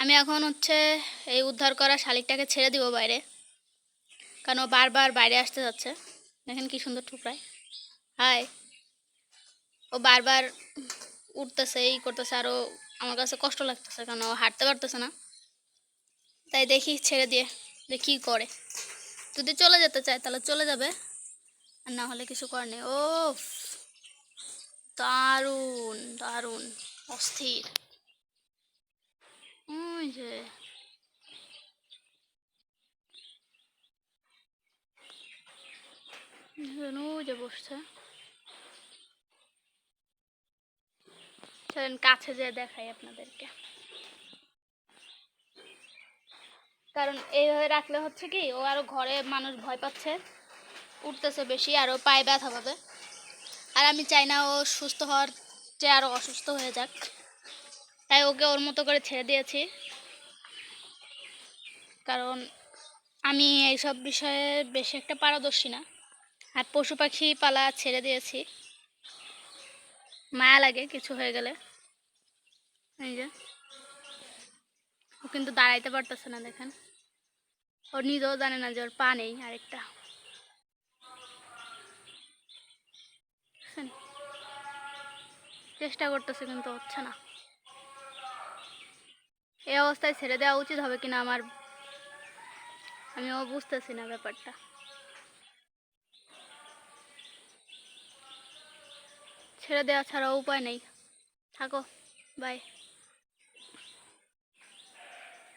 আমি এখন হচ্ছে এই উদ্ধার করা শালিকটাকে ছেড়ে দিব বাইরে, কারণ ও বারবার বাইরে আসতে যাচ্ছে। দেখেন কি সুন্দর ঠুকরায়। হাই, ও বারবার উঠতেছে, এই করতেছে, আরও আমার কাছে কষ্ট লাগতেছে কারণ ও হাঁটতে পারতেছে না। তাই দেখি ছেড়ে দিয়ে যে কী করে। যদি চলে যেতে চায় তাহলে চলে যাবে, আর না হলে কিছু করার নেই। ও দারুণ দারুণ, অস্থির। ওই যে ওই যে বসছে। চলেন কাছে যেয়ে দেখাই আপনাদেরকে, কারণ এইভাবে রাখলে হচ্ছে কি ও আরও ঘরে মানুষ ভয় পাচ্ছে, উঠতেছে বেশি, আরও পায়ে ব্যথা পাবে। আর আমি চাই না ও সুস্থ হওয়ার চেয়ে আরও অসুস্থ হয়ে যাক, তাই ওকে ওর মতো করে ছেড়ে দিয়েছি। কারণ আমি এইসব বিষয়ে বেশি একটা পারদর্শী না, আর পশু পাখি পালা ছেড়ে দিয়েছি, মায়া লাগে কিছু হয়ে গেলে। এই যে ও কিন্তু দাঁড়াইতে পারতেছে না, দেখেন। ও নিজেও জানে না যে ওর পা নেই আরেকটা। চেষ্টা করতেছে কিন্তু হচ্ছে না। এই অবস্থায় ছেড়ে দেওয়া উচিত হবে কিনা আমিও বুঝতেছি না ব্যাপারটা। ছেড়ে দেওয়া ছাড়া উপায় নেই। থাকো, বাই।